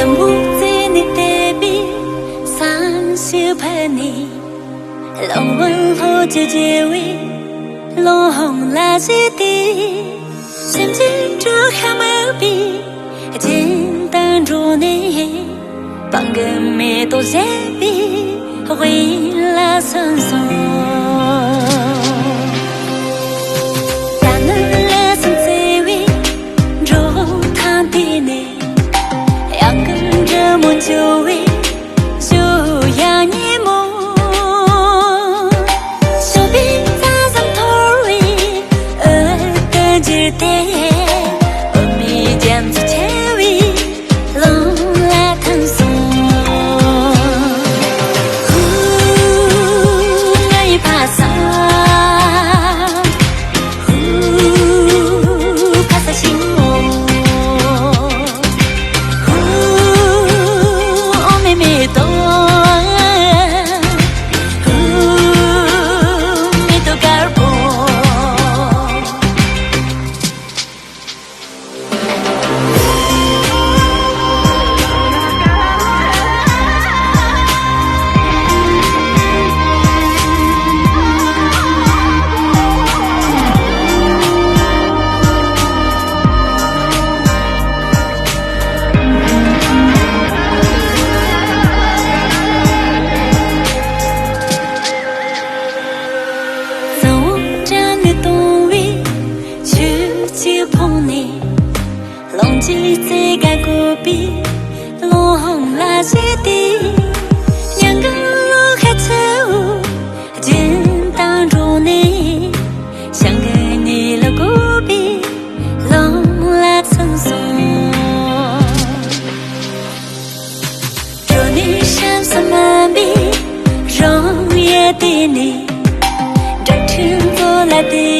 不在你的边，三十八年，龙文后结结尾，龙红拉西地，心情就还没变，简单着你，帮个没多些比，为了生存。就为就要你梦，手边扎上头围，个节点，我没将之前为龙来探索。我一爬上，爬上心窝。龙脊在盖戈壁，龙红拉西地，两个路还走，简单着你，像个你了戈壁，龙拉成松，若你想什么比，容易的你，这天做来的。